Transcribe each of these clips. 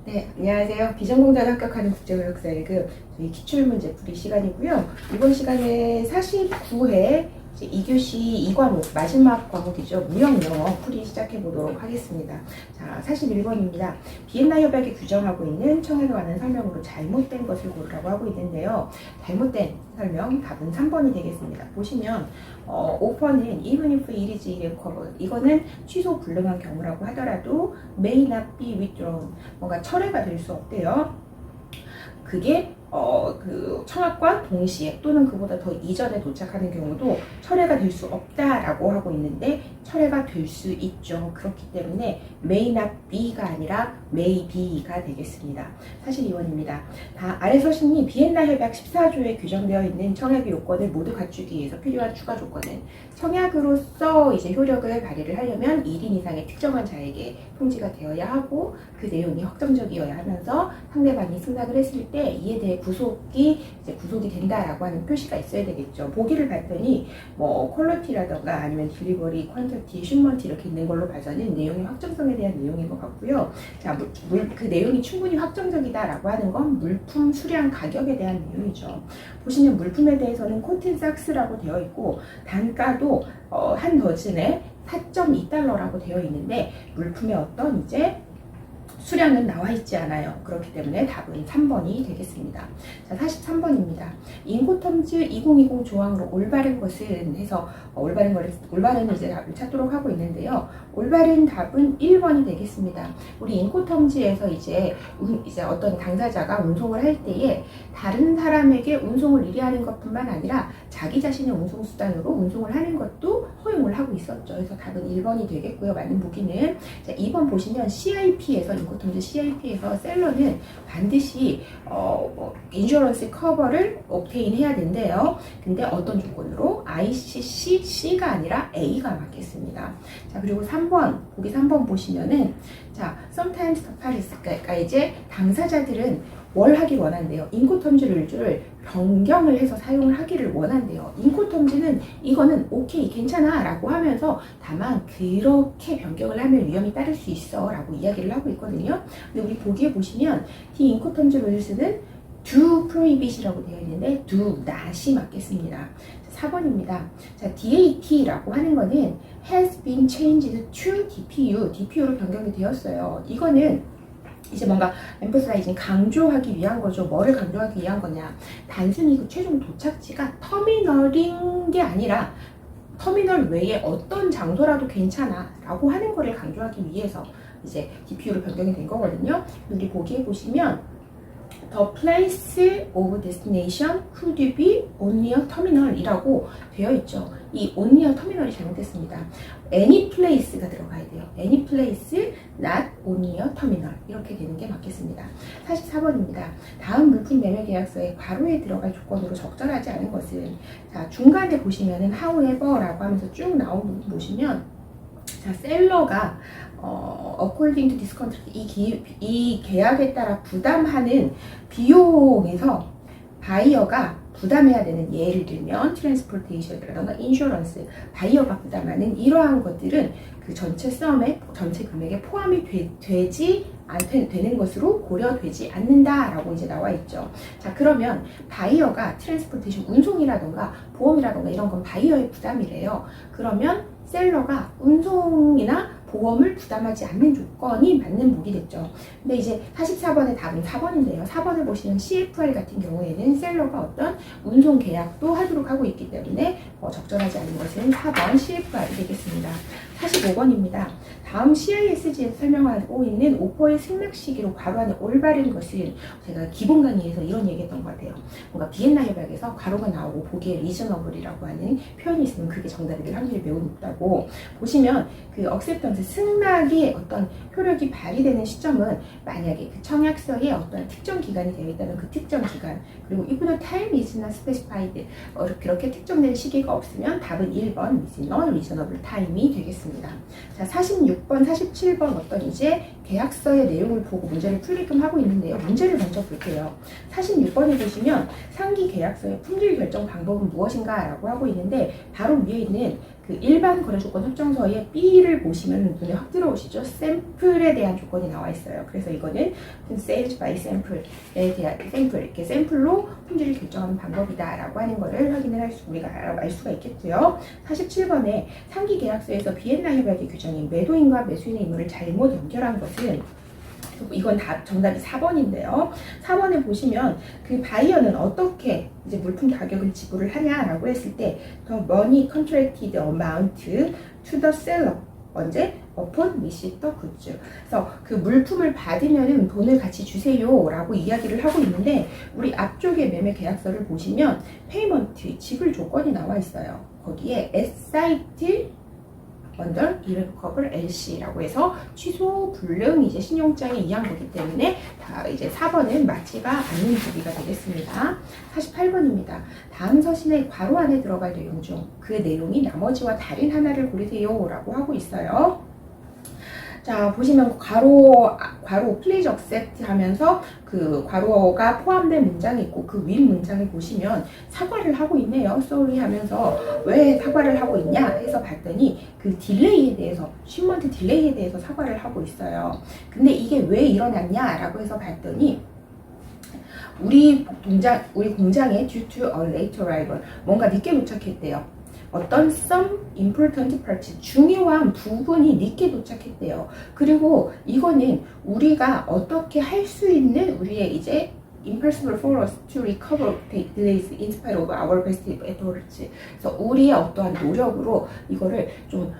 네, 안녕하세요. 비전공자로 합격하는 국제교육사 1급 저희 기출문제 풀이 시간이고요. 이번 시간에 49회 2교시 2과목, 마지막 과목이죠. 무역영어 풀이 시작해 보도록 하겠습니다. 자, 41번입니다. 비엔나 협약이 규정하고 있는 청약에 관한 설명으로 잘못된 것을 고르라고 하고 있는데요. 잘못된 설명, 답은 3번이 되겠습니다. 보시면 5번은 even if it is irrecoverable, 이거는 취소 불능한 경우라고 하더라도 may not be withdrawn, 뭔가 철회가 될 수 없대요. 그게 그 청약과 동시에 또는 그보다 더 이전에 도착하는 경우도 철회가 될 수 없다라고 하고 있는데 철회가 될 수 있죠. 그렇기 때문에 may not be가 아니라 may be가 되겠습니다. 42번입니다. 아래 서신이 비엔나 협약 14조에 규정되어 있는 청약의 요건을 모두 갖추기 위해서 필요한 추가 조건은 청약으로서 이제 효력을 발휘를 하려면 1인 이상의 특정한 자에게 통지가 되어야 하고 그 내용이 확정적이어야 하면서 상대방이 승낙을 했을 때 이에 대해 구속이 된다라고 하는 표시가 있어야 되겠죠. 보기를 봤더니 뭐 퀄리티라던가 아니면 딜리버리, 퀀티티, 슈먼티 이렇게 있는 걸로 봐서는 내용의 확정성에 대한 내용인 것 같고요. 자, 그 내용이 충분히 확정적이다라고 하는 건 물품 수량 가격에 대한 내용이죠. 보시면 물품에 대해서는 코튼 삭스라고 되어 있고 단가도 한 더즌에 4.2달러라고 되어 있는데 물품의 어떤 이제 수량은 나와 있지 않아요. 그렇기 때문에 답은 3번이 되겠습니다. 자, 43번입니다. 인코텀즈 2020 조항으로 올바른 것은 해서 올바른 이제 답을 찾도록 하고 있는데요. 올바른 답은 1번이 되겠습니다. 우리 인코텀즈에서 이제 어떤 당사자가 운송을 할 때에 다른 사람에게 운송을 의뢰하는 것뿐만 아니라 자기 자신의 운송 수단으로 운송을 하는 것도 허용을 하고 있었죠. 그래서 답은 1번이 되겠고요. 맞는 보기는 자, 2번 보시면 CIP에서 인코텀즈 CIP에서 셀러는 반드시 인슈런스 커버를 옵테인 해야 된대요. 근데 어떤 조건으로? ICC C가 아니라 A가 맞겠습니다. 자, 그리고 3번 보기 3번 보시면은 자, sometimes the parties, 그러니까 이제 당사자들은 뭘 하길 원한대요. 인코텀즈 룰즈를 변경을 해서 사용을 하기를 원한대요. 인코텀즈는 이거는 오케이 괜찮아 라고 하면서 다만 그렇게 변경을 하면 위험이 따를 수 있어 라고 이야기를 하고 있거든요. 근데 우리 보기에 보시면 the 인코텀즈 룰즈는 do prohibit이라고 되어 있는데 do not이 맞겠습니다. 4번입니다. 자, DAT라고 하는 거는 has been changed to DPU로 변경이 되었어요. 이거는 이제 뭔가 emphasizing 강조하기 위한 거죠. 뭐를 강조하기 위한 거냐? 단순히 그 최종 도착지가 터미널인 게 아니라 터미널 외에 어떤 장소라도 괜찮아 라고 하는 거를 강조하기 위해서 이제 DPU로 변경이 된 거거든요. 여기 보기에 보시면 The place of destination could be only a terminal 이라고 되어 있죠. 이 only a terminal이 잘못됐습니다. any place가 들어가야 돼요. any place, not only a terminal 이렇게 되는 게 맞겠습니다. 44번입니다. 다음 물품 매매 계약서에 괄호에 들어갈 조건으로 적절하지 않은 것은 자, 중간에 보시면은 however라고 하면서 쭉 나온 부분 보시면 자, 셀러가 according to this contract 이 계약에 따라 부담하는 비용에서 바이어가 부담해야 되는 예를 들면 트랜스포테이션이라던가 인슈런스 바이어가 부담하는 이러한 것들은 그 전체 썸에 전체 금액에 포함이 되는 것으로 고려되지 않는다라고 이제 나와 있죠. 자, 그러면 바이어가 트랜스포테이션 운송이라던가 보험이라던가 이런 건 바이어의 부담이래요. 그러면 셀러가 운송이나 보험을 부담하지 않는 조건이 맞는 복이 됐죠. 근데 이제 44번의 답은 4번인데요. 4번을 보시면 CFR 같은 경우에는 셀러가 어떤 운송 계약도 하도록 하고 있기 때문에 적절하지 않은 것은 4번 CFR이 되겠습니다. 45번입니다. 다음 CISG에서 설명하고 있는 오퍼의 승낙 시기로 괄호 안에 올바른 것은 제가 기본 강의에서 이런 얘기했던 것 같아요. 뭔가 비엔나 협약에서 괄호가 나오고 보기에 리저너블이라고 하는 표현이 있으면 그게 정답이 될 확률이 매우 높다고 보시면 그 acceptance 승낙의 어떤 효력이 발휘되는 시점은 만약에 그 청약서에 어떤 특정 기간이 되어 있다면 그 특정 기간 그리고 if the time is not specified 그렇게 특정된 시기가 없으면 답은 1번 is not reasonable time이 되겠습니다. 자, 46번, 47번 어떤 이제 계약서의 내용을 보고 문제를 풀게끔 하고 있는데요. 문제를 먼저 볼게요. 46번에 보시면 상기 계약서의 품질 결정 방법은 무엇인가 라고 하고 있는데 바로 위에 있는 그 일반 거래조건 협정서의 B를 보시면 눈에 확 들어오시죠? 샘플에 대한 조건이 나와 있어요. 그래서 이거는 sales by sample에 대한 샘플, 이렇게 샘플로 품질을 결정하는 방법이다라고 하는 거를 확인을 우리가 알 수가 있겠고요. 47번에 상기 계약서에서 비엔나 협약의 규정인 매도인과 매수인의 의무를 잘못 연결한 것은, 이건 다 정답이 4번인데요. 4번에 보시면 그 바이어는 어떻게 이제 물품 가격을 지불을 하냐라고 했을 때 the money contracted amount to the seller 언제? upon receipt of goods. 그래서 그 물품을 받으면은 돈을 같이 주세요 라고 이야기를 하고 있는데, 우리 앞쪽에 매매 계약서를 보시면 payment 지불 조건이 나와 있어요. 거기에 as site under irrevocable LC라고 해서 취소 불능 이제 신용장에 의한 거기 때문에 다 이제 4번은 맞지가 않는 보기가 되겠습니다. 48번입니다. 다음 서신의 괄호 안에 들어갈 내용 중 그 내용이 나머지와 다른 하나를 고르세요 라고 하고 있어요. 자, 보시면 괄호 please accept 하면서 그 괄호가 포함된 문장이 있고 그 윗 문장을 보시면 사과를 하고 있네요. sorry 하면서 왜 사과를 하고 있냐 해서 봤더니 그 딜레이에 대해서, 쉬먼트 딜레이에 대해서 사과를 하고 있어요. 근데 이게 왜 일어났냐 라고 해서 봤더니 우리 공장에 due to a late arrival 뭔가 늦게 도착했대요. 어떤 some important parts, 중요한 부분이 늦게 도착했대요. 그리고 이거는 우리가 어떻게 할 수 있는 우리의 이제 impossible for us to recover delays in spite of our best efforts. 그래서 우리의 어떠한 노력으로 이거를 좀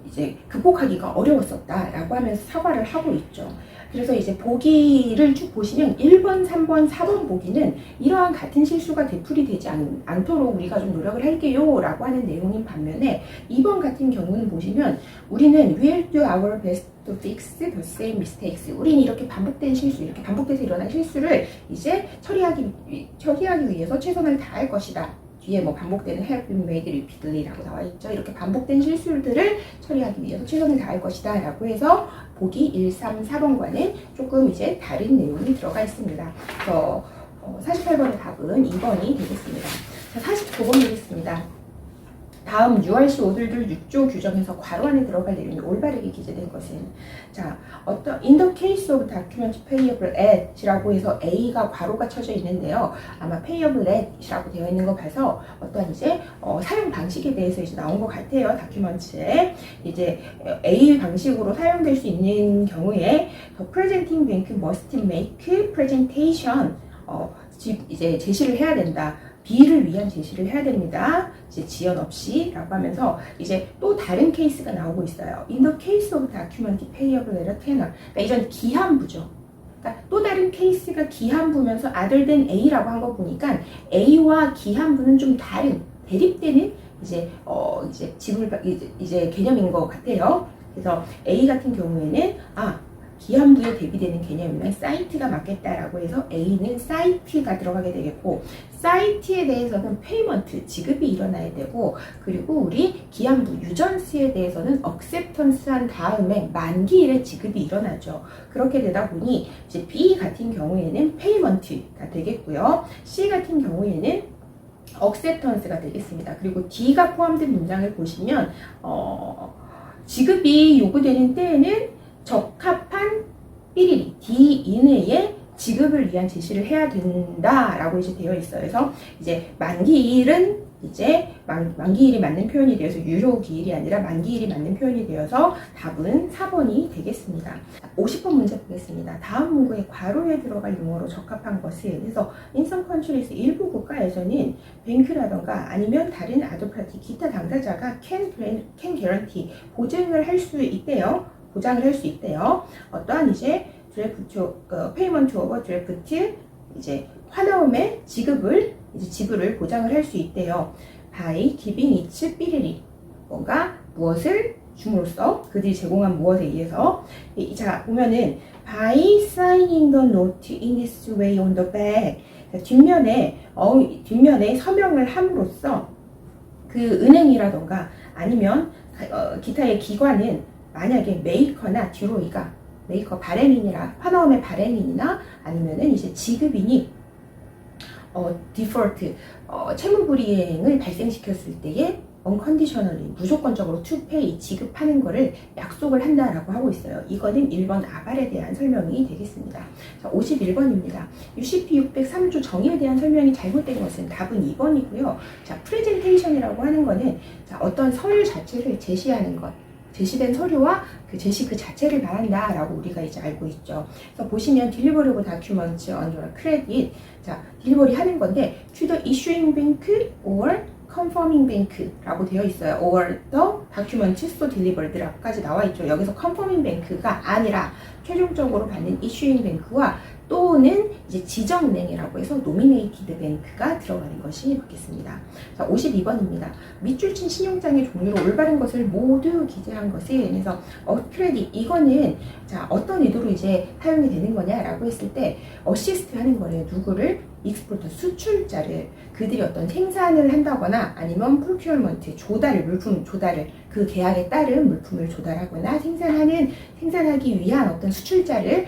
이제 극복하기가 어려웠었다라고 하면서 사과를 하고 있죠. 그래서 이제 보기를 쭉 보시면 1번, 3번, 4번 보기는 이러한 같은 실수가 되풀이 되지 않도록 우리가 좀 노력을 할게요 라고 하는 내용인 반면에 2번 같은 경우는 보시면 우리는 will do our best to fix the same mistakes. 우리는 이렇게 반복된 실수, 이렇게 반복돼서 일어난 실수를 이제 처리하기 위해서 최선을 다할 것이다. 뒤에 뭐 반복되는 have been made repeatedly 라고 나와 있죠. 이렇게 반복된 실수들을 처리하기 위해서 최선을 다할 것이다 라고 해서 보기 1, 3, 4번과는 조금 이제 다른 내용이 들어가 있습니다. 그래서 48번의 답은 2번이 되겠습니다. 자, 49번 되겠습니다. 다음 URC 오들들 6조 규정에서 괄호 안에 들어갈 내용이 올바르게 기재된 것은, 자, 어떤 in the case of document payable at이라고 해서 A가 괄호가 쳐져 있는데요. 아마 payable at이라고 되어 있는 거 봐서 어떤 이제 사용 방식에 대해서 이제 나온 것 같아요. 다큐먼트에 이제 A 방식으로 사용될 수 있는 경우에 the presenting bank must make presentation 이제 제시를 해야 된다. B를 위한 제시를 해야 됩니다. 이제 지연 없이 라고 하면서 이제 또 다른 케이스가 나오고 있어요. In the case of document payable at a tenor. 그러니까 이전 기한부죠. 그러니까 또 다른 케이스가 기한부면서 other than A라고 한 거 보니까 A와 기한부는 좀 다른 대립되는 이제 지불 이제 개념인 것 같아요. 그래서 A 같은 경우에는 기한부에 대비되는 개념이면 사이트가 맞겠다라고 해서 A는 사이트가 들어가게 되겠고, 사이트에 대해서는 페이먼트, 지급이 일어나야 되고, 그리고 우리 기한부, 유전스에 대해서는 acceptance 한 다음에 만기일에 지급이 일어나죠. 그렇게 되다 보니 이제 B 같은 경우에는 페이먼트가 되겠고요. C 같은 경우에는 acceptance가 되겠습니다. 그리고 D가 포함된 문장을 보시면 지급이 요구되는 때에는 적합한 삐리리 D 이내에 지급을 위한 제시를 해야 된다라고 이제 되어 있어요. 그래서 이제 만기일은 이제 만기일이 맞는 표현이 되어서 유효기일이 아니라 만기일이 맞는 표현이 되어서 답은 4번이 되겠습니다. 50번 문제 보겠습니다. 다음 문구의 괄호에 들어갈 용어로 적합한 것은, 그래서 in some countries 일부 국가에서는 뱅크라던가 아니면 다른 아더파티 기타 당사자가 can guarantee 보증을 할 수 있대요. 보장을 할 수 있대요. 어떠한 이제 페이먼트 오버 드래프트 이제 환화음의 지불을 보장을 할 수 있대요. by giving its 삐리리 뭔가 무엇을 줌으로써 그들이 제공한 무엇에 의해서. 자, 보면은 by signing the note in this way on the back, 뒷면에 서명을 함으로써 그 은행이라던가 아니면 기타의 기관은 만약에 메이커나 메이커 발행인이라 환화음의 발행인이나 아니면은 이제 지급인이 디폴트 채무 불이행을 발생시켰을 때에 unconditionally 무조건적으로 to pay 지급하는 거를 약속을 한다라고 하고 있어요. 이거는 1번 아발에 대한 설명이 되겠습니다. 자, 51번입니다. UCP 603조 정의에 대한 설명이 잘못된 것은 답은 2번이고요. 자, presentation이라고 하는 거는 자, 어떤 서류 자체를 제시하는 것. 제시된 서류와 그 제시 그 자체를 말한다라고 우리가 이제 알고 있죠. 그래서 보시면 deliverable documents under credit, 자, 딜리버리 하는 건데 to the issuing bank or confirming bank라고 되어 있어요. or the documents so delivered라고까지 나와 있죠. 여기서 confirming bank가 아니라 최종적으로 받는 issuing bank와 또는 이제 지정은행이라고 해서 nominated bank가 들어가는 것이 맞겠습니다. 자, 52번입니다. 밑줄 친 신용장의 종류로 올바른 것을 모두 기재한 것을, 그래서 크레딧 이거는 자, 어떤 의도로 이제 사용이 되는 거냐라고 했을 때 어시스트 하는 거는 누구를 익스포터 수출자를 그들이 어떤 생산을 한다거나 아니면 프로큐어먼트 조달을 물품 조달을 그 계약에 따른 물품을 조달하거나 생산하기 위한 어떤 수출자를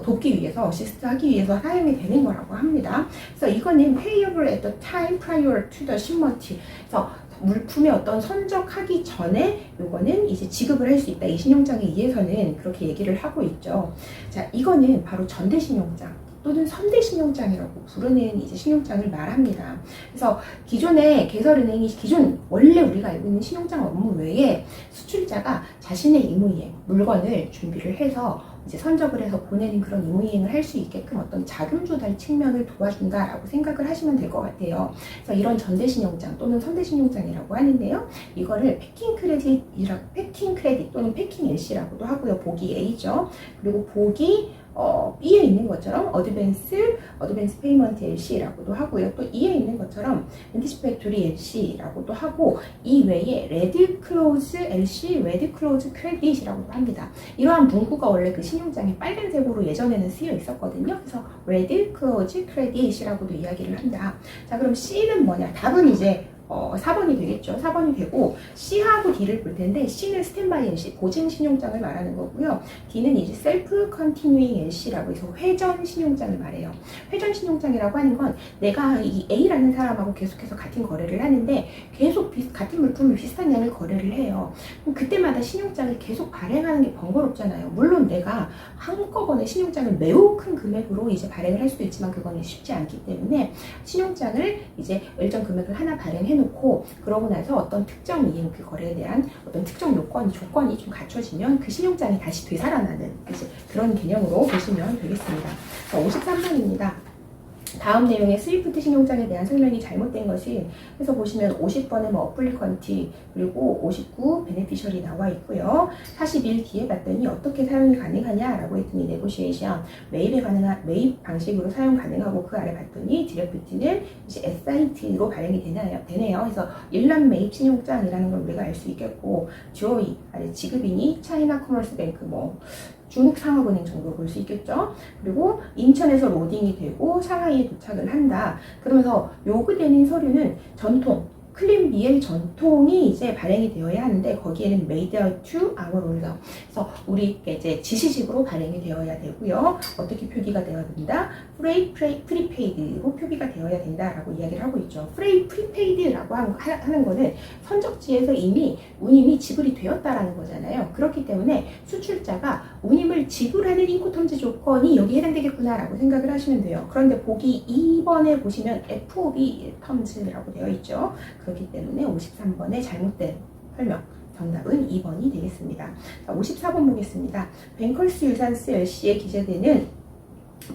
돕기 위해서 어시스트하기 위해서 사용이 되는 거라고 합니다. 그래서 이거는 payable at the time prior to the shipment. 그래서 물품의 어떤 선적하기 전에 요거는 이제 지급을 할 수 있다. 이 신용장에 의해서는 그렇게 얘기를 하고 있죠. 자, 이거는 바로 전대신용장 또는 선대신용장이라고 부르는 이제 신용장을 말합니다. 그래서 기존의 개설은행이 기존 원래 우리가 알고 있는 신용장 업무 외에 수출자가 자신의 의무이행 물건을 준비를 해서 이제 선적을 해서 보내는 그런 의무이행을 할 수 있게끔 어떤 자금 조달 측면을 도와준다라고 생각을 하시면 될 것 같아요. 그래서 이런 전대신용장 또는 선대신용장이라고 하는데요. 이거를 패킹 크레딧 또는 패킹 LC라고도 하고요. 보기 A죠. 그리고 보기 B에 있는 것처럼 어드밴스 페이먼트 LC라고도 하고요. 또 E에 있는 것처럼 엔티시페토리 LC라고도 하고 이 외에 레드 클로즈 LC, 레드 클로즈 크레딧이라고도 합니다. 이러한 문구가 원래 그 신용장에 빨간색으로 예전에는 쓰여 있었거든요. 그래서 레드 클로즈 크레딧이라고도 이야기를 한다. 자, 그럼 C는 뭐냐? 답은 이제 4번이 되겠죠. 4번이 되고 C하고 D를 볼 텐데 C는 스탠바이 LC, 보증 신용장을 말하는 거고요. D는 이제 셀프 컨티뉴잉 LC라고 해서 회전 신용장을 말해요. 회전 신용장이라고 하는 건 내가 이 A라는 사람하고 계속해서 같은 거래를 하는데 계속 같은 물품을 비슷한 양을 거래를 해요. 그럼 그때마다 신용장을 계속 발행하는 게 번거롭잖아요. 물론 내가 한꺼번에 신용장을 매우 큰 금액으로 이제 발행을 할 수도 있지만 그거는 쉽지 않기 때문에 신용장을 이제 일정 금액을 하나 발행해 놓고 그러고 나서 어떤 특정 이행 그 거래에 대한 어떤 특정 조건이 좀 갖춰지면 그 신용장이 다시 되살아나는 이제 그런 개념으로 보시면 되겠습니다. 53번입니다. 다음 내용의 스위프트 신용장에 대한 설명이 잘못된 것이, 그래서 보시면 50번에 뭐 어플리컨트 그리고 59 베네피셜이 나와 있고요. 41 뒤에 봤더니 어떻게 사용이 가능하냐라고 했더니 네고시에이션 매입 방식으로 사용 가능하고 그 아래 봤더니 드래프트는 이제 SIT로 발행이 되네요. 그래서 일란 매입 신용장이라는 걸 우리가 알 수 있겠고 GOE 아래 지급인이 차이나 커머스 뱅크 뭐 중국 상업은행 정도 볼 수 있겠죠. 그리고 인천에서 로딩이 되고 상하이에 도착을 한다. 그러면서 요구되는 서류는 전통, 클린 BL 전통이 이제 발행이 되어야 하는데 거기에는 made to our order. 그래서 우리 이제 지시식으로 발행이 되어야 되고요. 어떻게 표기가 되어야 된다? prepaid로 표기가 되어야 된다라고 이야기를 하고 있죠. prepaid라고 하는 거는 선적지에서 이미 운임이 지불이 되었다라는 거잖아요. 그렇기 때문에 수출자가 운임을 지불하는 인코텀즈 조건이 여기에 해당되겠구나라고 생각을 하시면 돼요. 그런데 보기 2번에 보시면 FOB 텀즈라고 되어 있죠. 그렇기 때문에 53번의 잘못된 설명, 정답은 2번이 되겠습니다. 자, 54번 보겠습니다. 뱅컬스 유산스 LC에 기재되는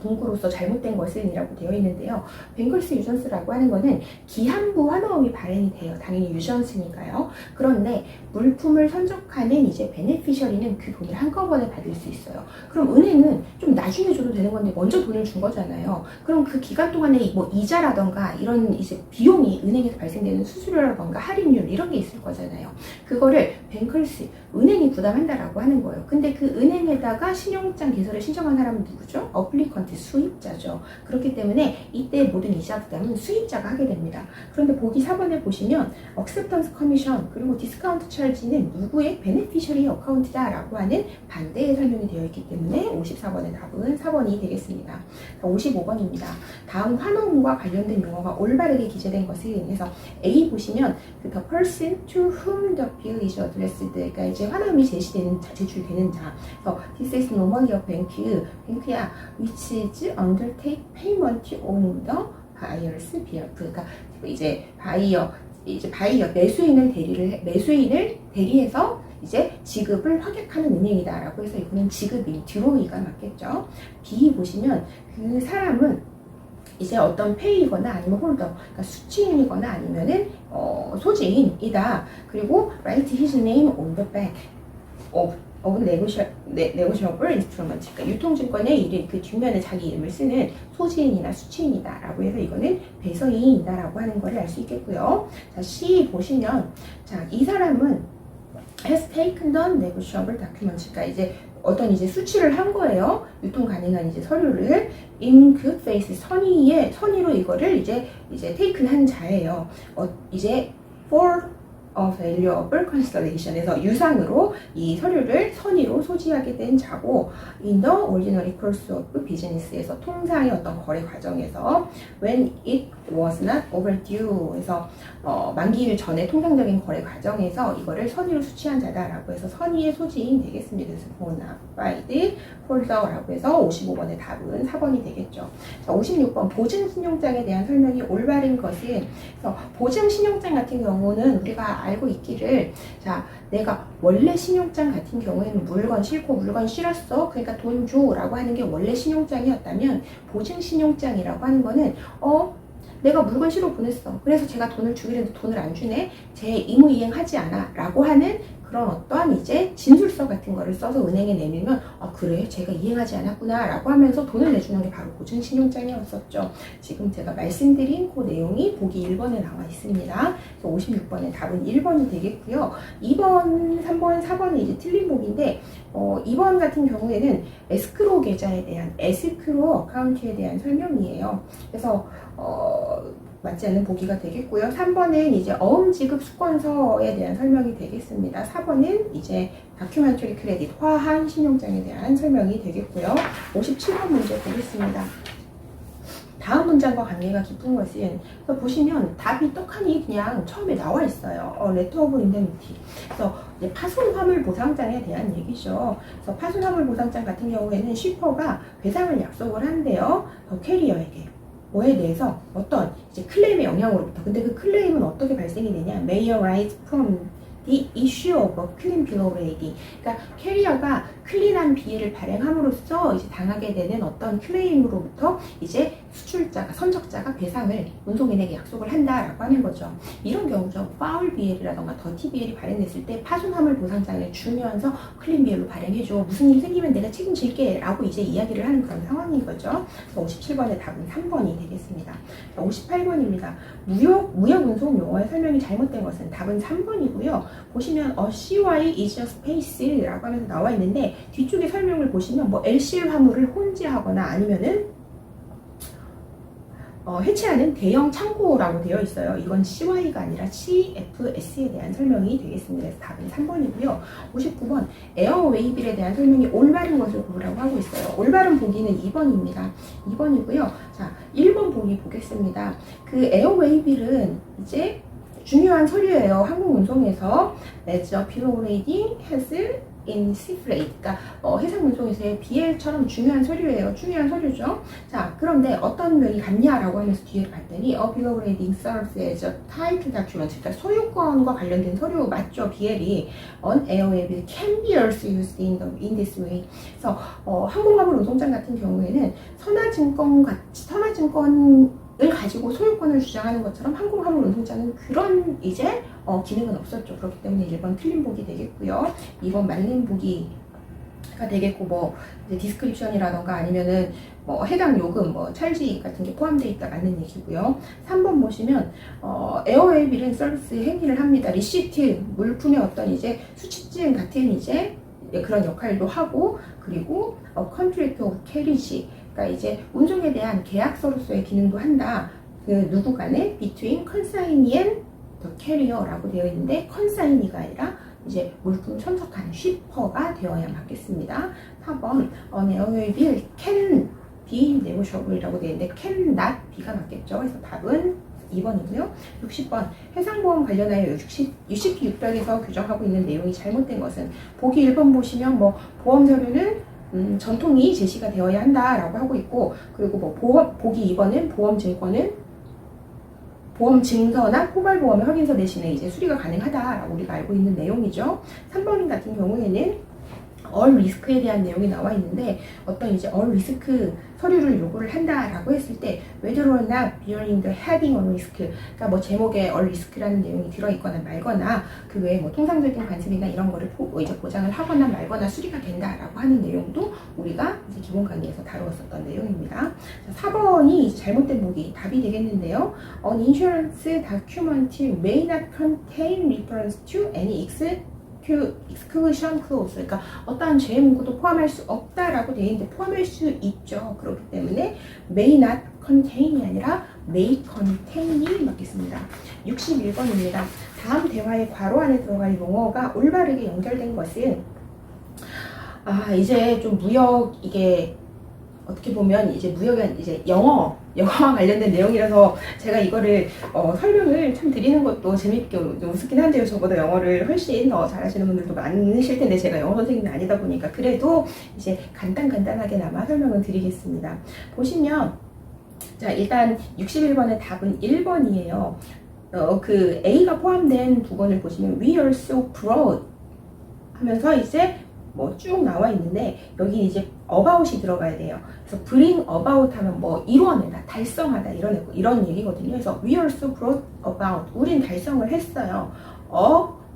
문구로서 잘못된 것은 이라고 되어 있는데요. 뱅컬스 유전스라고 하는 거는 기한부 환호음이 발행이 돼요. 당연히 유전스니까요. 그런데 물품을 선적하는 이제 베네피셔리는 그 돈을 한꺼번에 받을 수 있어요. 그럼 은행은 좀 나중에 줘도 되는 건데 먼저 돈을 준 거잖아요. 그럼 그 기간 동안에 뭐 이자라던가 이런 이제 비용이 은행에서 발생되는 수수료라던가 할인율 이런 게 있을 거잖아요. 그거를 뱅컬스 은행이 부담한다라고 하는 거예요. 근데 그 은행에다가 신용장 개설을 신청한 사람은 누구죠? 어플리컨트 applicant 수입자죠. 그렇기 때문에 이때 모든 이자 부담은 수입자가 하게 됩니다. 그런데 보기 4번에 보시면 acceptance commission 그리고 discount charge는 누구의 beneficiary account다 라고 하는 반대의 설명이 되어 있기 때문에 54번의 답은 4번이 되겠습니다. 55번입니다. 다음 환호음과 관련된 용어가 올바르게 기재된 것은 해서 A 보시면 그 the person to whom the bill is addressed 그러니까 이제 환호음이 제출되는 자. 그래서 this is normally a bank야 which is undertake payment on the buyer's behalf. 그러니까 이제 바이어 매수인을 대리해서 이제 지급을 확약하는 은행이다라고 해서 이거는 지급이 드로이가 맞겠죠. B 보시면 그 사람은 이제 어떤 페이거나 아니면 홀더, 그러니까 수취인이거나 아니면은 소지인이다. 그리고 write his name on the back of negotiable instrument. 그러니까 유통증권의 이름 그 뒷면에 자기 이름을 쓰는 소지인이나 수취인이다라고 해서 이거는 배서인이다라고 하는 것을 알 수 있겠고요. 자, C 보시면 자, 이 사람은 has taken the negotiable documents. 그러니까 이제 어떤 이제 수취를 한 거예요. 유통 가능한 이제 서류를 in good faith 선의로 이거를 이제 taken 한 자예요. 이제 for a valuable consideration에서 유상으로 이 서류를 선의로 소지하게 된 자고 in the ordinary course of business에서 통상의 어떤 거래 과정에서 when it was not overdue 해서 만기일 전에 통상적인 거래 과정에서 이거를 선의로 수취한 자다라고 해서 선의의 소지인 되겠습니다. 그래서 bona fide holder라고 해서 55번의 답은 4번이 되겠죠. 자, 56번 보증신용장에 대한 설명이 올바른 것은 그래서 보증신용장 같은 경우는 우리가 알고 있기를 자 내가 원래 신용장 같은 경우에는 물건 싫고 물건 싫었어 그러니까 돈 줘라고 하는 게 원래 신용장이었다면 보증신용장이라고 하는 거는 내가 물건 싫어 보냈어 그래서 제가 돈을 주기로 했는데 돈을 안 주네 제 의무 이행하지 않아 라고 하는 그런 어떠한 이제 진술서 같은 거를 써서 은행에 내밀면 그래 제가 이행하지 않았구나 라고 하면서 돈을 내주는 게 바로 보증신용장이었었죠. 지금 제가 말씀드린 그 내용이 보기 1번에 나와 있습니다. 그래서 56번의 답은 1번이 되겠고요. 2번, 3번, 4번은 이제 틀린 보기인데 2번 같은 경우에는 에스크로 계좌에 대한 에스크로 어카운트에 대한 설명이에요. 그래서 맞지 않는 보기가 되겠고요. 3번은 이제 어음지급 수권서에 대한 설명이 되겠습니다. 4번은 이제 다큐멘터리 크레딧 화한 신용장에 대한 설명이 되겠고요. 57번 문제 보겠습니다. 다음 문장과 관계가 깊은 것은 보시면 답이 떡하니 그냥 처음에 나와 있어요. 레터 오브 인데미티. 그래서 이제 파손 화물 보상장에 대한 얘기죠. 그래서 파손 화물 보상장 같은 경우에는 쉬퍼가 배상을 약속을 한대요. 캐리어에게. 뭐에 대해서 어떤 이제 클레임의 영향으로부터. 근데 그 클레임은 어떻게 발생이 되냐? May arise from the issue of a clean bill of lading. 그러니까 캐리어가 클린한 비해를 발행함으로써 이제 당하게 되는 어떤 클레임으로부터 이제 수출자가 선적자가 배상을 운송인에게 약속을 한다라고 하는 거죠. 이런 경우죠. 파울 BL이라던가 더티 BL이 발행됐을 때 파손화물 보상장을 주면서 클린 BL로 발행해줘. 무슨 일 생기면 내가 책임질게 라고 이제 이야기를 하는 그런 상황인 거죠. 57번의 답은 3번이 되겠습니다. 58번입니다. 무역 운송 용어의 설명이 잘못된 것은 답은 3번이고요. 보시면 CY is a space라고 하면서 나와 있는데 뒤쪽에 설명을 보시면 뭐 LCL 화물을 혼재하거나 아니면은 해체하는 대형 창고라고 되어 있어요. 이건 CY가 아니라 CFS에 대한 설명이 되겠습니다. 그래서 답은 3번이고요. 59번 에어웨이빌에 대한 설명이 올바른 것을 고르라고 하고 있어요. 올바른 보기는 2번입니다. 2번이고요. 자, 1번 보기 보겠습니다. 그 에어웨이빌은 이제 중요한 서류예요. 항공운송에서 as a bill of lading has in sea freight. 그러니까 해상운송에서의 BL처럼 중요한 서류예요. 중요한 서류죠. 자, 그런데 어떤 면이 같냐라고 하면서 뒤에 봤더니 a bill of lading serves as a title document. 그러니까 소유권과 관련된 서류 맞죠? BL이 on airway can be also used in this way. 그래서 항공화물 운송장 같은 경우에는 선화증권을 가지고 소유권을 주장하는 것처럼 항공화물 운송장은 그런 이제 기능은 없었죠. 그렇기 때문에 1번 틀린 보기 되겠고요. 2번 맞는 보기가 되겠고 뭐 이제 디스크립션이라던가 아니면은 뭐 해당 요금 뭐 찰지 같은 게 포함되어 있다 맞는 얘기고요. 3번 보시면 에어웨이빌은 서비스 행위를 합니다. 리시트 물품의 어떤 이제 수취증 같은 이제 그런 역할도 하고 그리고 컨트랙트 오브 캐리지 그러니까 이제 운송에 대한 계약서로서의 기능도 한다. 그 누구 간에 between consignee and the carrier라고 되어 있는데 consignee가 아니라 이제 물품 선적하는 쉬퍼가 되어야 맞겠습니다. 4번 내용의 bill can be negotiable이라고 되어 있는데 can not be가 맞겠죠. 그래서 답은 2번이고요. 60번 해상보험 관련하여 UCP 600에서 규정하고 있는 내용이 잘못된 것은 보기 1번 보시면 뭐 보험자료는 전통이 제시가 되어야 한다라고 하고 있고, 그리고 뭐 보기 2번은 보험 증서나 포괄보험의 확인서 대신에 이제 수리가 가능하다라고 우리가 알고 있는 내용이죠. 3번 같은 경우에는 all risk에 대한 내용이 나와 있는데 어떤 이제 all risk 서류를 요구를 한다라고 했을 때 whether or not bearing the heading on risk, 그러니까 뭐 제목에 all risk라는 내용이 들어있거나 말거나 그 외에 뭐 통상적인 관습이나 이런 거를 이제 보장을 하거나 말거나 수리가 된다라고 하는 내용도 우리가 이제 기본 강의에서 다루었었던 내용입니다. 4번이 잘못된 보기 답이 되겠는데요. An insurance document may not contain reference to any exclusion clause, 그러니까 어떠한 죄의 문구도 포함할 수 없다라고 되어 있는데 포함할 수 있죠. 그렇기 때문에 may not contain이 아니라 may contain이 맞겠습니다. 61번입니다. 다음 대화의 괄호 안에 들어갈 용어가 올바르게 연결된 것은 이제 좀 무역, 이게 어떻게 보면 이제 무역은 이제 영어와 관련된 내용이라서 제가 이거를 설명을 참 드리는 것도 재밌게 우습긴 한데요. 저보다 영어를 훨씬 더 잘하시는 분들도 많으실 텐데 제가 영어 선생님이 아니다 보니까 그래도 이제 간단하게나마 설명을 드리겠습니다. 보시면 자, 일단 61번의 답은 1번이에요. 그 A가 포함된 부분을 보시면 we are so proud 하면서 이제 뭐 쭉 나와 있는데 여기 이제 about이 들어가야 돼요. 그래서 bring about 하면 뭐 이루어내다, 달성하다 이런 얘기거든요. 그래서 we are so proud about, 우린 달성을 했어요.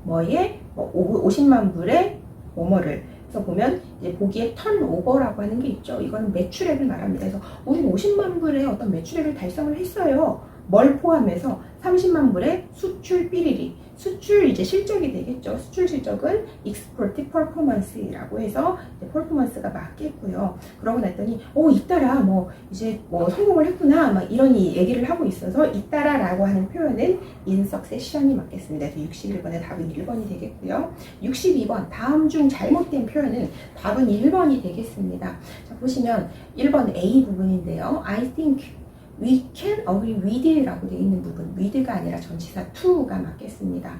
뭐에 50만 불의 뭐뭐를. 그래서 보면 이제 보기에 턴오버라고 하는 게 있죠. 이거는 매출액을 말합니다. 그래서 우린 50만 불의 어떤 매출액을 달성을 했어요. 뭘 포함해서 30만 불의 수출 삐리리, 수출 이제 실적이 되겠죠. 수출 실적은 export performance라고 해서 이제 performance가 맞겠고요. 그러고 났더니 잇따라 뭐 이제 뭐 성공을 했구나 막 이런 얘기를 하고 있어서 잇따라라고 하는 표현은 in succession이 맞겠습니다. 그래서 61번의 답은 1번이 되겠고요. 62번 다음 중 잘못된 표현은 답은 1번이 되겠습니다. 자, 보시면 1번 A 부분인데요. I think we can agree with라고 되어 있는 부분, with가 아니라 전치사 to가 맞겠습니다.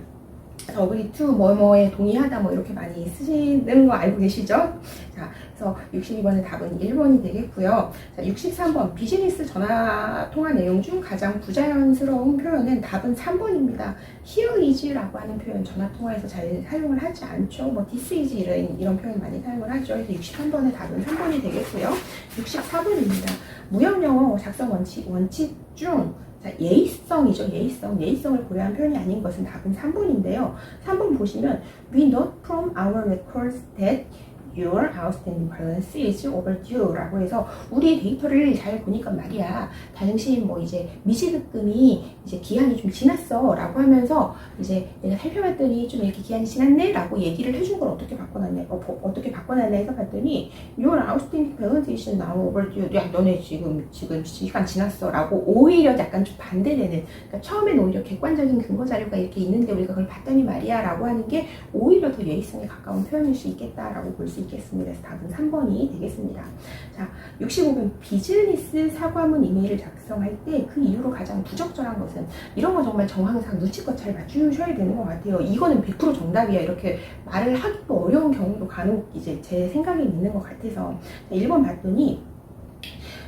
agree to 뭐뭐에 동의하다 뭐 이렇게 많이 쓰시는 거 알고 계시죠? 자, 그래서 62번의 답은 1번이 되겠고요. 자, 63번 비즈니스 전화 통화 내용 중 가장 부자연스러운 표현은 답은 3번입니다. here is라고 하는 표현 전화 통화에서 잘 사용을 하지 않죠. 뭐 this is 이런 표현 많이 사용을 하죠. 그래서 63번의 답은 3번이 되겠고요. 64번입니다. 무역영어 작성 원칙 중 예의성이죠. 예의성을 고려한 표현이 아닌 것은 답은 3번인데요. 3번 보시면 We note from our records that your outstanding balance is overdue 라고 해서 우리 데이터를 잘 보니까 말이야, 당신 뭐 이제 미지급금이 이제 기한이 좀 지났어 라고 하면서 이제 내가 살펴봤더니 좀 이렇게 기한이 지났네 라고 얘기를 해준 걸 어떻게 바꿔놨냐 해서 봤더니 your outstanding balance is now overdue, 야 너네 지금 시간 지났어 라고 오히려 약간 좀 반대되는, 그러니까 처음엔 오히려 객관적인 근거 자료가 이렇게 있는데 우리가 그걸 봤더니 말이야 라고 하는 게 오히려 더 예의성에 가까운 표현일 수 있겠다라고 볼 수 있겠습니다. 그래서 답은 3번이 되겠습니다. 자, 65번 비즈니스 사과문 이메일을 작성할 때 그 이후로 가장 부적절한 것은, 이런 거 정말 정황상 눈치껏 잘 맞추셔야 되는 것 같아요. 이거는 100% 정답이야 이렇게 말을 하기도 어려운 경우도 간혹 이제 제 생각에 있는 것 같아서. 자, 1번 봤더니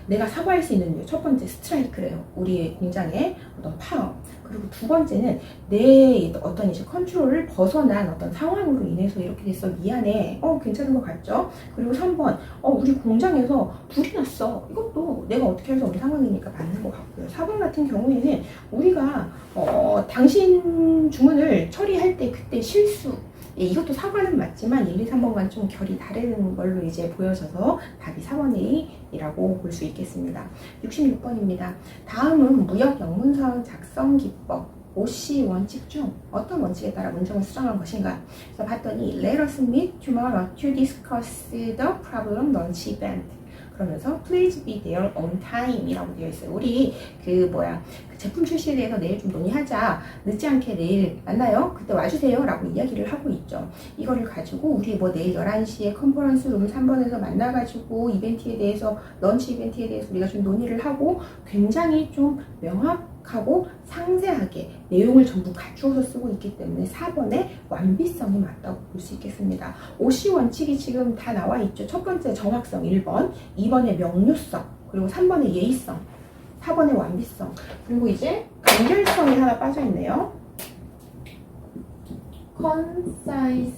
내가 사과할 수 있는 이유, 첫 번째 스트라이크래요. 우리 공장의 어떤 파업. 그리고 두 번째는 내 어떤 이제 컨트롤을 벗어난 어떤 상황으로 인해서 이렇게 됐어. 미안해. 괜찮은 것 같죠? 그리고 3번, 우리 공장에서 불이 났어. 이것도 내가 어떻게 할 수 없는 상황이니까 맞는 것 같고요. 4번 같은 경우에는 우리가 당신 주문을 처리할 때 그때 실수, 이것도 사과는 맞지만 1, 2, 3번과는 좀 결이 다른 걸로 이제 보여져서 답이 4번 A라고 볼 수 있겠습니다. 66번입니다. 다음은 무역 영문서 작성 기법 OC 원칙 중 어떤 원칙에 따라 문장을 수정한 것인가? 그래서 봤더니 Let us meet tomorrow to discuss the problem launch event. 그러면서 please be there on time 이라고 되어 있어요. 우리 그 제품 출시에 대해서 내일 좀 논의하자. 늦지 않게 내일 만나요. 그때 와주세요. 라고 이야기를 하고 있죠. 이거를 가지고 우리 내일 11시에 컨퍼런스 룸 3번에서 만나가지고 이벤트에 대해서, 런치 이벤트에 대해서 우리가 좀 논의를 하고 굉장히 좀 명확하고 상세하게 내용을 전부 갖추어서 쓰고 있기 때문에 4번의 완비성이 맞다고 볼 수 있겠습니다. OC 원칙이 지금 다 나와 있죠. 첫 번째 정확성 1번, 2번의 명료성, 그리고 3번의 예의성, 4번의 완비성, 그리고 이제 간결성이 하나 빠져있네요. conciseness.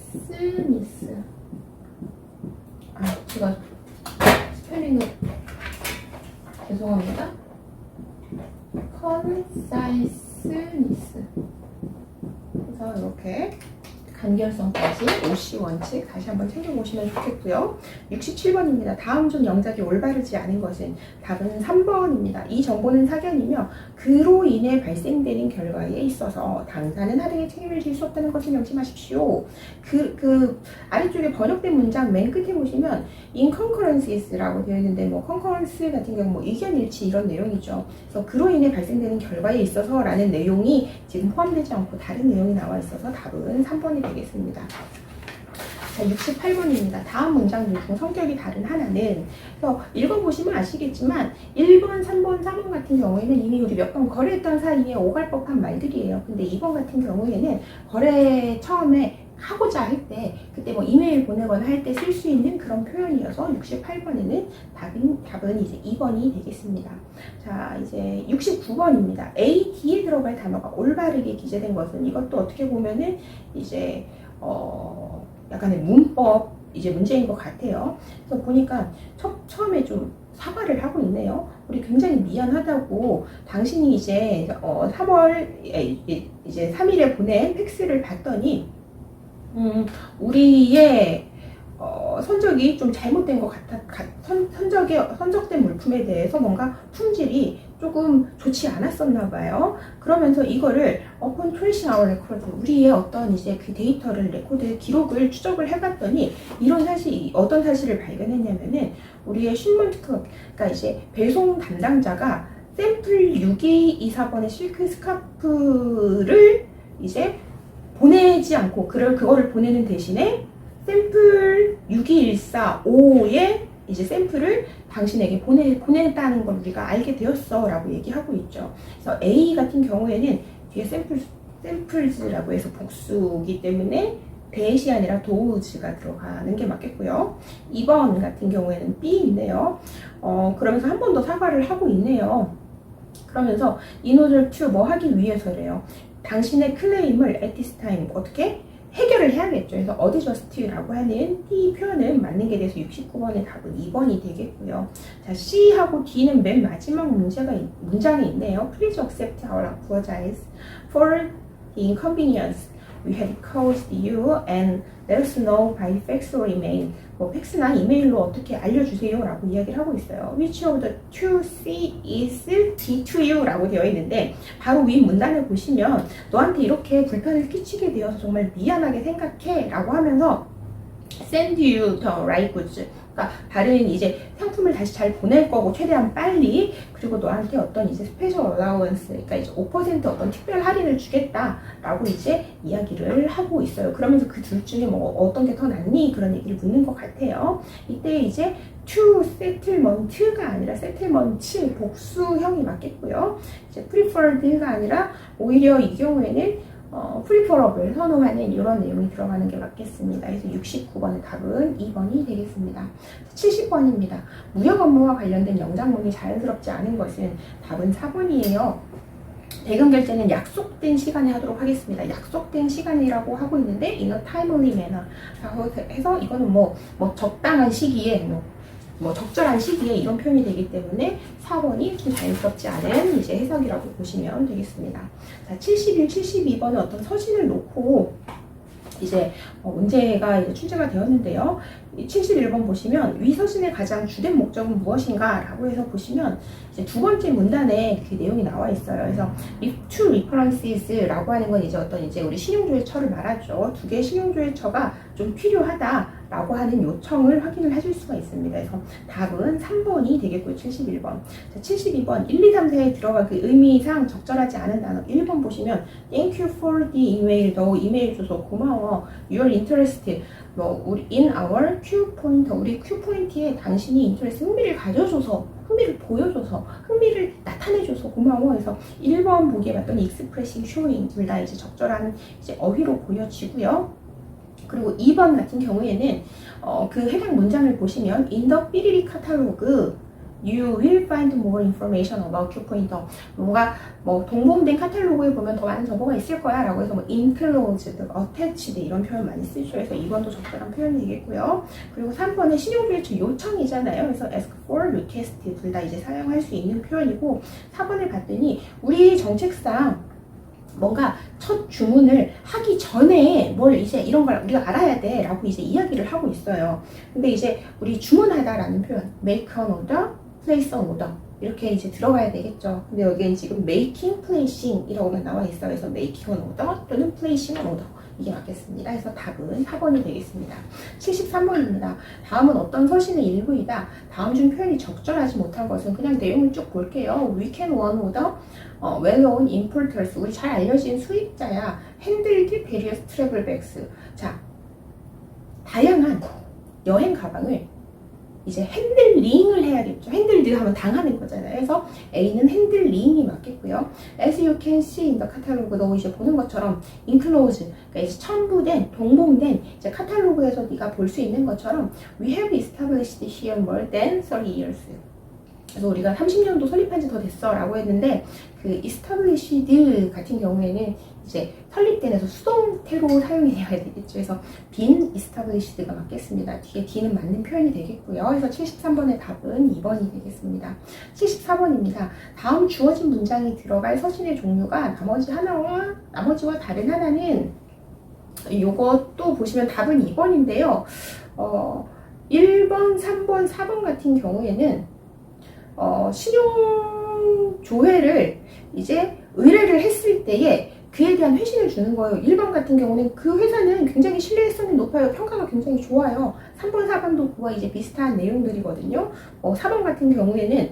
제가 스펠링을 죄송합니다. conciseness. 그래서 이렇게 간결성까지 OC 원칙 다시 한번 챙겨보시면 좋겠고요. 67번입니다. 다음 중 영작이 올바르지 않은 것은? 답은 3번입니다. 이 정보는 사견이며 그로 인해 발생되는 결과에 있어서 당사는 하등의 책임을 질 수 없다는 것을 명심하십시오. 그 아래쪽에 번역된 문장 맨 끝에 보시면 inconcurrences라고 되어 있는데 concurrence 같은 경우 의견일치 이런 내용이죠. 그래서 그로 인해 발생되는 결과에 있어서 라는 내용이 지금 포함되지 않고 다른 내용이 나와 있어서 답은 3번이 되겠습니다. 자, 68번입니다. 다음 문장들 중 성격이 다른 하나는, 그래서 읽어보시면 아시겠지만 1번, 3번, 4번 같은 경우에는 이미 우리 몇 번 거래했던 사이에 오갈 법한 말들이에요. 근데 2번 같은 경우에는 거래 처음에 하고자 할 때, 그때 이메일 보내거나 할 때 쓸 수 있는 그런 표현이어서 68번에는 답은 이제 2번이 되겠습니다. 자, 이제 69번입니다. A, D에 들어갈 단어가 올바르게 기재된 것은? 이것도 어떻게 보면은 이제 약간의 문법 이제 문제인 것 같아요. 그래서 보니까 처음에 좀 사과를 하고 있네요. 우리 굉장히 미안하다고, 당신이 이제 3월 이제 3일에 보낸 팩스를 봤더니 우리의 선적이 좀 잘못된 것 같아. 선적된 물품에 대해서 뭔가 품질이 조금 좋지 않았었나 봐요. 그러면서 이거를 upon tracing our record, 우리의 어떤 이제 그 데이터를, 레코드 기록을 추적을 해봤더니 어떤 사실을 발견했냐면은 우리의 shipment, 그러니까 이제 배송 담당자가 샘플 6224번의 실크 스카프를 이제 보내지 않고 그거를 보내는 대신에 샘플 62145의 이제 샘플을 당신에게 보냈다는 걸 우리가 알게 되었어 라고 얘기하고 있죠. 그래서 A 같은 경우에는 뒤에 샘플즈라고 해서 복수이기 때문에 대시 아니라 도우즈가 들어가는 게 맞겠고요. 2번 같은 경우에는 B 있네요. 그러면서 한 번 더 사과를 하고 있네요. 그러면서 in order to 하기 위해서래요. 당신의 클레임을 at this time 어떻게 해결을 해야겠죠. 그래서 adjust라고 하는 T 표현은 맞는 게 돼서 69번의 답은 2번이 되겠고요. 자, C하고 D는 맨 마지막 문장에 있네요. Please accept our apologies for the inconvenience we have caused you and let us know by fax or email. 팩스나 이메일로 어떻게 알려주세요 라고 이야기를 하고 있어요. Which of the two C is D to you? 라고 되어 있는데 바로 위 문단을 보시면 너한테 이렇게 불편을 끼치게 되어서 정말 미안하게 생각해 라고 하면서 send you the right goods, 그러니까 다른 이제 상품을 다시 잘 보낼 거고 최대한 빨리, 그리고 너한테 어떤 이제 스페셜 어라우언스, 그러니까 이제 5% 어떤 특별 할인을 주겠다라고 이제 이야기를 하고 있어요. 그러면서 그 둘 중에 어떤 게 더 낫니? 그런 얘기를 묻는 것 같아요. 이때 이제 to settlement가 아니라 settlement 복수형이 맞겠고요. 이제 preferred가 아니라 오히려 이 경우에는 preferable 선호하는 이런 내용이 들어가는 게 맞겠습니다. 그래서 69번의 답은 2번이 되겠습니다. 70번입니다. 무역 업무와 관련된 영장문이 자연스럽지 않은 것은? 답은 4번이에요. 대금 결제는 약속된 시간에 하도록 하겠습니다. 약속된 시간이라고 하고 있는데 in a timely manner 해서 이거는 적당한 시기에 적절한 시기에 이런 표현이 되기 때문에 4번이 좀 자연스럽지 않은 이제 해석이라고 보시면 되겠습니다. 자, 71, 72번은 어떤 서신을 놓고 이제 문제가 이제 출제가 되었는데요. 71번 보시면 위 서신의 가장 주된 목적은 무엇인가 라고 해서 보시면 이제 두 번째 문단에 그 내용이 나와 있어요. 그래서 two references 라고 하는 건 이제 어떤 이제 우리 신용조회처를 말하죠. 두 개의 신용조회처가 좀 필요하다 라고 하는 요청을 확인을 해줄 수가 있습니다. 그래서 답은 3번이 되겠고요. 71번. 자, 72번 1, 2, 3, 4에 들어간 그 의미상 적절하지 않은 단어 1번 보시면 Thank you for the email. 너 이메일 줘서 고마워. Your interest. 뭐 우리 in our Q 포인터. 우리 Q 포인트에 당신이 인터레스트 흥미를 가져줘서 흥미를 보여줘서 흥미를 나타내줘서 고마워. 해서 1번 보기에 봤더니 expressing, showing 둘 다 이제 적절한 이제 어휘로 보여지고요. 그리고 2번 같은 경우에는 그 해당 문장을 보시면 in the 삐리리 카탈로그 you will find more information about Qpointer. 뭔가 뭐 동봉된 카탈로그에 보면 더 많은 정보가 있을 거야 라고 해서 뭐 enclosed, attached 이런 표현 많이 쓰죠. 그래서 2번도 적절한 표현이 되겠고요. 그리고 3번은 신용조회처 요청이잖아요. 그래서 ask for, request 둘 다 이제 사용할 수 있는 표현이고 4번을 봤더니 우리 정책상 뭔가 첫 주문을 하기 전에 뭘 이제 이런 걸 우리가 알아야 돼 라고 이제 이야기를 하고 있어요. 근데 이제 우리 주문하다라는 표현 make an order, place an order 이렇게 이제 들어가야 되겠죠. 근데 여기엔 지금 making, placing 이라고만 나와 있어요. 그래서 making an order 또는 placing an order 이게 맞겠습니다. 그래서 답은 4번이 되겠습니다. 73번입니다. 다음은 어떤 서신의 일부이다. 다음 중 표현이 적절하지 못한 것은 그냥 내용을 쭉 볼게요. We can one order well-known importers. 우리 잘 알려진 수입자야. handled various travel bags. 자, 다양한 여행 가방을 이제 핸들링을 해야겠죠. 핸들드 하면 당하는 거잖아요. 그래서 A는 핸들링이 맞겠고요. As you can see in the catalog, 너 이제 보는 것처럼 enclosed, 그러니까 이제 첨부된, 동봉된 이제 카탈로그에서 네가 볼 수 있는 것처럼 we have established here more than 30 years. 그래서 우리가 30년도 설립한 지 더 됐어 라고 했는데 그 established 같은 경우에는 이제 설립된에서 수동태로 사용이 되어야 되겠죠. 그래서 been established가 맞겠습니다. 뒤에 D는 맞는 표현이 되겠고요. 그래서 73번의 답은 2번이 되겠습니다. 74번입니다. 다음 주어진 문장이 들어갈 서신의 종류가 나머지와 다른 하나는 요것도 보시면 답은 2번인데요. 1번, 3번, 4번 같은 경우에는 신용 조회를 이제 의뢰를 했을 때에 그에 대한 회신을 주는 거예요. 1번 같은 경우는 그 회사는 굉장히 신뢰성이 높아요. 평가가 굉장히 좋아요. 3번, 4번도 그와 이제 비슷한 내용들이거든요. 4번 같은 경우에는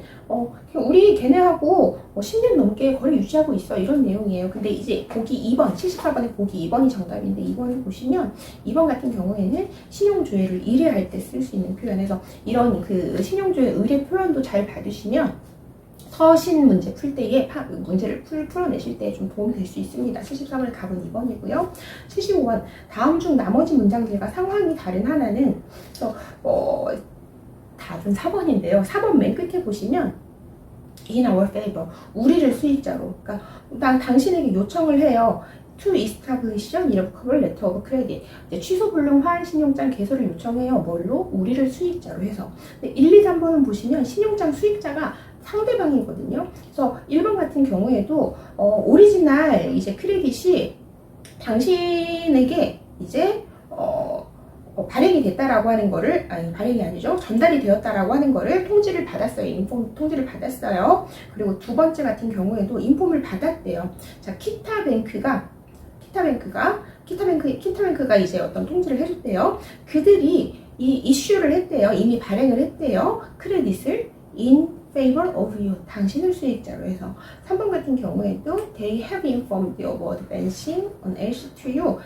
우리 걔네하고 10년 넘게 거래 유지하고 있어. 이런 내용이에요. 근데 이제 보기 2번, 74번에 보기 2번이 정답인데 2번을 보시면 2번 같은 경우에는 신용조회를 의뢰할 때 쓸 수 있는 표현에서 이런 그 신용조회 의뢰 표현도 잘 받으시면 서신 문제 풀 때에 문제를 풀어내실 때 좀 도움이 될 수 있습니다. 73번의 답은 2번이고요. 75번 다음 중 나머지 문장들과 상황이 다른 하나는 답은 4번인데요. 4번 맨 끝에 보시면 in our favor 우리를 수입자로 그러니까 당신에게 요청을 해요. to establish an irrevocable letter of credit. 이제 취소 불능 화한 신용장 개설을 요청해요. 뭘로? 우리를 수입자로 해서. 근데 1, 2, 3번은 보시면 신용장 수입자가 상대방이거든요. 그래서 1번 같은 경우에도 오리지널 이제 크레딧이 당신에게 이제 발행이 됐다라고 하는 거를 발행이 아니죠. 전달이 되었다라고 하는 거를 통지를 받았어요. 통지를 받았어요. 그리고 두 번째 같은 경우에도 인폼을 받았대요. 자, 키타뱅크가 이제 어떤 통지를 해줬대요. 그들이 이 이슈를 했대요. 이미 발행을 했대요. 크레딧을 in favor of you. 당신을 수익자로 해서 3번 같은 경우에도 they have informed you of advancing an issue to you.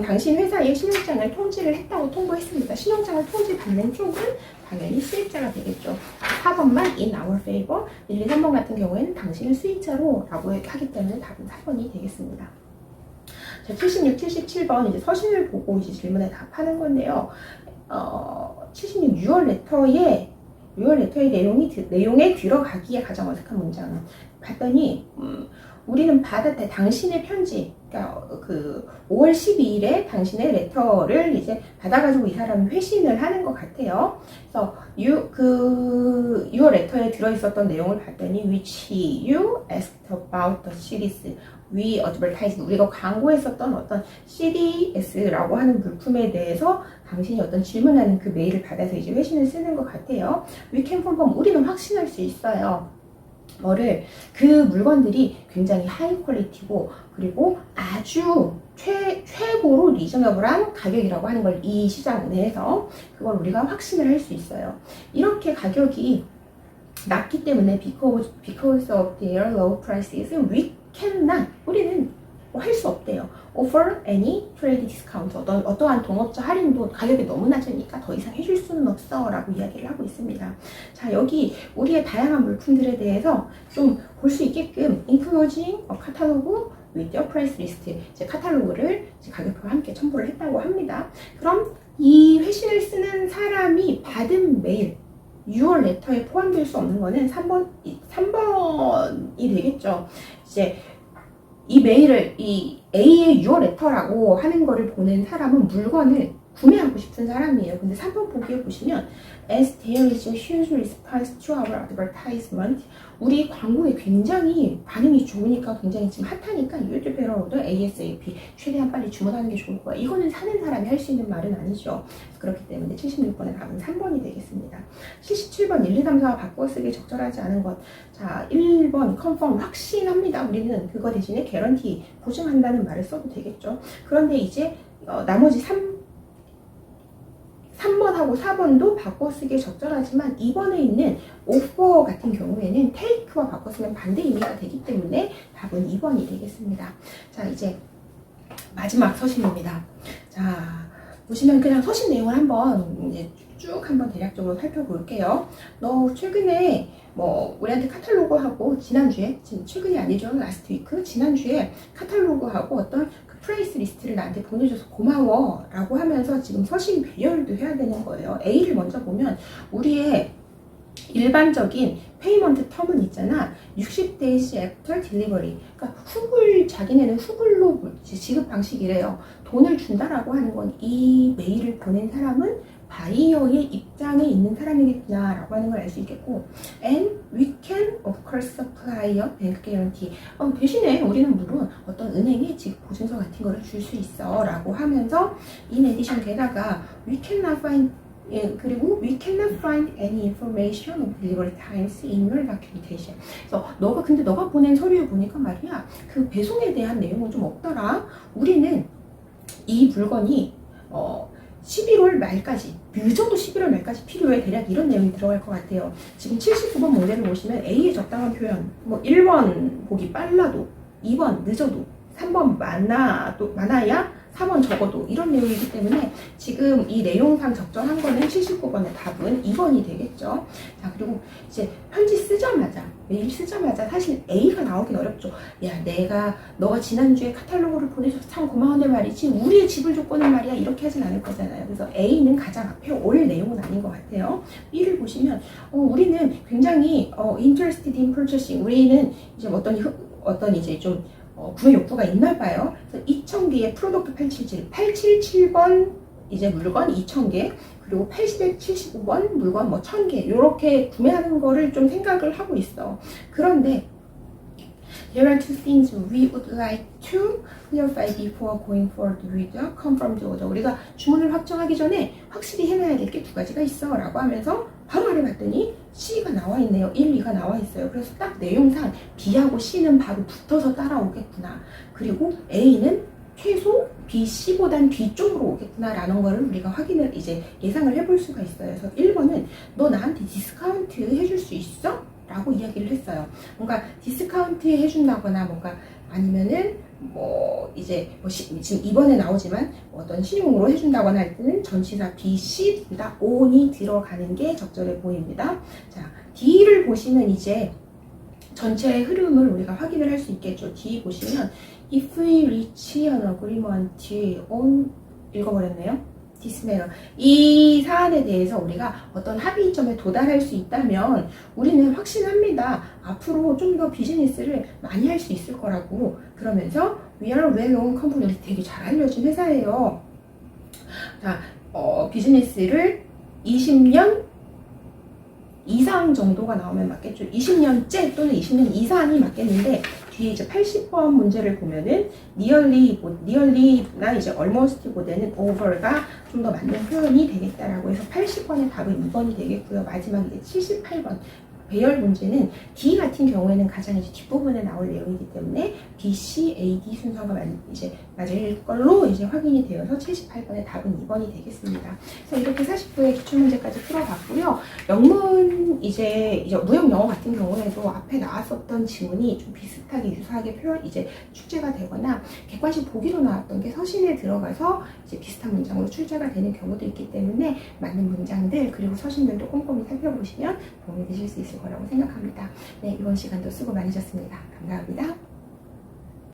당신 회사에 신용장을 통지를 했다고 통보했습니다. 신용장을 통지받는 쪽은 당연히 수익자가 되겠죠. 4번만 in our favor, 1, 2, 3번 같은 경우에는 당신을 수익자로 라고 하기 때문에 답은 4번이 되겠습니다. 자, 76, 77번 이제 서신을 보고 이제 질문에 답하는 건데요. 76 유얼 레터의 내용에 들어가기에 가장 어색한 문장은 봤더니 우리는 받았다. 당신의 편지, 그러니까 그 5월 12일에 당신의 레터를 이제 받아가지고 이 사람이 회신을 하는 것 같아요. 그래서 your letter에 들어있었던 내용을 봤더니 which you asked about the series. we advertise, 우리가 광고했었던 어떤 CDS라고 하는 물품에 대해서 당신이 어떤 질문하는 그 메일을 받아서 이제 회신을 쓰는 것 같아요. we can confirm, 우리는 확신할 수 있어요. 뭐를, 그 물건들이 굉장히 하이 퀄리티고 그리고 아주 최고로 리저너블한 가격이라고 하는 걸 이 시장 내에서 그걸 우리가 확신을 할 수 있어요. 이렇게 가격이 낮기 때문에 because of their low prices we cannot, 우리는 할 수 없대요. offer any trade discount, 어떠한 동업자 할인도 가격이 너무 낮으니까 더 이상 해줄 수는 없어 라고 이야기를 하고 있습니다. 자, 여기 우리의 다양한 물품들에 대해서 좀 볼 수 있게끔 including a catalog with your price list, 이제 카탈로그를 이제 가격표와 함께 첨부를 했다고 합니다. 그럼 이 회신을 쓰는 사람이 받은 메일, 6월 레터에 포함될 수 없는 거는 3번이 되겠죠. 이제 이 메일을, 이 A의 6월 레터라고 하는 거를 보는 사람은 물건을 구매하고 싶은 사람이에요. 근데 3번 보기에 보시면 as there is a huge response to our advertisement, 우리 광고에 굉장히 반응이 좋으니까, 굉장히 지금 핫하니까 you'd better order ASAP, 최대한 빨리 주문하는 게 좋을 거야. 이거는 사는 사람이 할 수 있는 말은 아니죠. 그렇기 때문에 76번의 답은 3번이 되겠습니다. 77번 1, 2, 3, 4 바꿔 쓰기 적절하지 않은 것. 자, 1번 confirm, 확신합니다. 우리는 그거 대신에 guarantee, 보증한다는 말을 써도 되겠죠. 그런데 이제 나머지 3번하고 4번도 바꿔 쓰기에 적절하지만 2번에 있는 offer 같은 경우에는 take와 바꿔 쓰면 반대 의미가 되기 때문에 답은 2번이 되겠습니다. 자, 이제 마지막 서신입니다. 자, 보시면 그냥 서신 내용을 한번 이제 쭉 한번 대략적으로 살펴볼게요. 너 최근에 뭐 우리한테 카탈로그하고 지난주에, 최근이 아니죠, 라스트 위크, 지난주에 카탈로그하고 어떤 그 프라이스 리스트를 나한테 보내줘서 고마워 라고 하면서 지금 서신 배열도 해야 되는 거예요. A를 먼저 보면 우리의 일반적인 페이먼트 텀은 있잖아. 60days after delivery. 그러니까 자기네는 후불로 지급 방식이래요. 돈을 준다라고 하는 건 이 메일을 보낸 사람은 바이어의 입장에 있는 사람이겠구나 라고 하는 걸 알 수 있겠고, and we can of course supply a bank guarantee, 대신에 우리는 물론 어떤 은행에 지급 보증서 같은 거를 줄 수 있어 라고 하면서 in addition 게다가 we cannot find, 그리고 we cannot find any information of delivery times in your documentation. 그래서 근데 너가 보낸 서류에 보니까 말이야, 그 배송에 대한 내용은 좀 없더라. 우리는 이 물건이 11월 말까지, 늦어도 11월 말까지 필요해. 대략 이런 내용이 들어갈 것 같아요. 지금 79번 문제를 보시면 A의 적당한 표현, 뭐 1번 보기 빨라도, 2번 늦어도, 3번 많아야, 4번 적어도, 이런 내용이기 때문에 지금 이 내용상 적절한 거는 79번의 답은 2번이 되겠죠. 자, 그리고 이제 편지 쓰자마자, 메일 쓰자마자 사실 A가 나오긴 어렵죠. 야, 너가 지난주에 카탈로그를 보내줘서 참 고마운데 말이지, 우리의 지불 조건은 말이야, 이렇게 하진 않을 거잖아요. 그래서 A는 가장 앞에 올 내용은 아닌 것 같아요. B를 보시면 우리는 굉장히 interested in purchasing, 우리는 이제 어떤 이제 좀 구매 욕구가 있나 봐요. 그래서 2,000개의 프로덕트 877번 이제 물건 2,000개, 그리고 875번 물건 뭐 1,000개, 이렇게 구매하는 거를 좀 생각을 하고 있어. 그런데 there are two things we would like to clarify before going forward with the confirmed order. 우리가 주문을 확정하기 전에 확실히 해놔야 될 게 두 가지가 있어 라고 하면서 바로 아래 봤더니 C가 나와 있네요. 1, 2가 나와 있어요. 그래서 딱 내용상 B하고 C는 바로 붙어서 따라오겠구나. 그리고 A는 최소 B, C보단 뒤쪽으로 오겠구나 라는 거를 우리가 확인을, 이제 예상을 해볼 수가 있어요. 그래서 1번은 너 나한테 디스카운트 해줄 수 있어? 라고 이야기를 했어요. 뭔가 디스카운트 해준다거나 뭔가 아니면은 지금 2번에 나오지만 어떤 신용으로 해준다거나 할 때는 전치사 B, C 둘 다 on이 들어가는 게 적절해 보입니다. 자, D를 보시면 이제 전체의 흐름을 우리가 확인을 할 수 있겠죠. D 보시면 if we reach an agreement on, 읽어버렸네요. this matter, 이 사안에 대해서 우리가 어떤 합의점에 도달할 수 있다면 우리는 확신합니다. 앞으로 좀 더 비즈니스를 많이 할 수 있을 거라고. 그러면서 we are well-known company, 우리 되게 잘 알려진 회사예요. 자, 비즈니스를 20년 이상 정도가 나오면 맞겠죠. 20년째 또는 20년 이상이 맞겠는데 뒤에 이제 80번 문제를 보면은 nearly나 이제 almost보다는 over가 좀 더 맞는 표현이 되겠다라고 해서 80번의 답은 2번이 되겠고요. 마지막 이제 78번 배열 문제는 D 같은 경우에는 가장 이제 뒷부분에 나올 내용이기 때문에 B, C, A, D 순서가 이제 맞을 걸로 이제 확인이 되어서 78번의 답은 2번이 되겠습니다. 그래서 이렇게 49의 기출문제까지 풀어봤고요. 영문 이제 무역 영어 같은 경우에도 앞에 나왔었던 지문이 좀 비슷하게 유사하게 이제 출제가 되거나 객관식 보기로 나왔던 게 서신에 들어가서 이제 비슷한 문장으로 출제가 되는 경우도 있기 때문에 맞는 문장들 그리고 서신들도 꼼꼼히 살펴보시면 도움이 되실 수 있을 거라고 생각합니다. 네, 이번 시간도 수고 많으셨습니다. 감사합니다.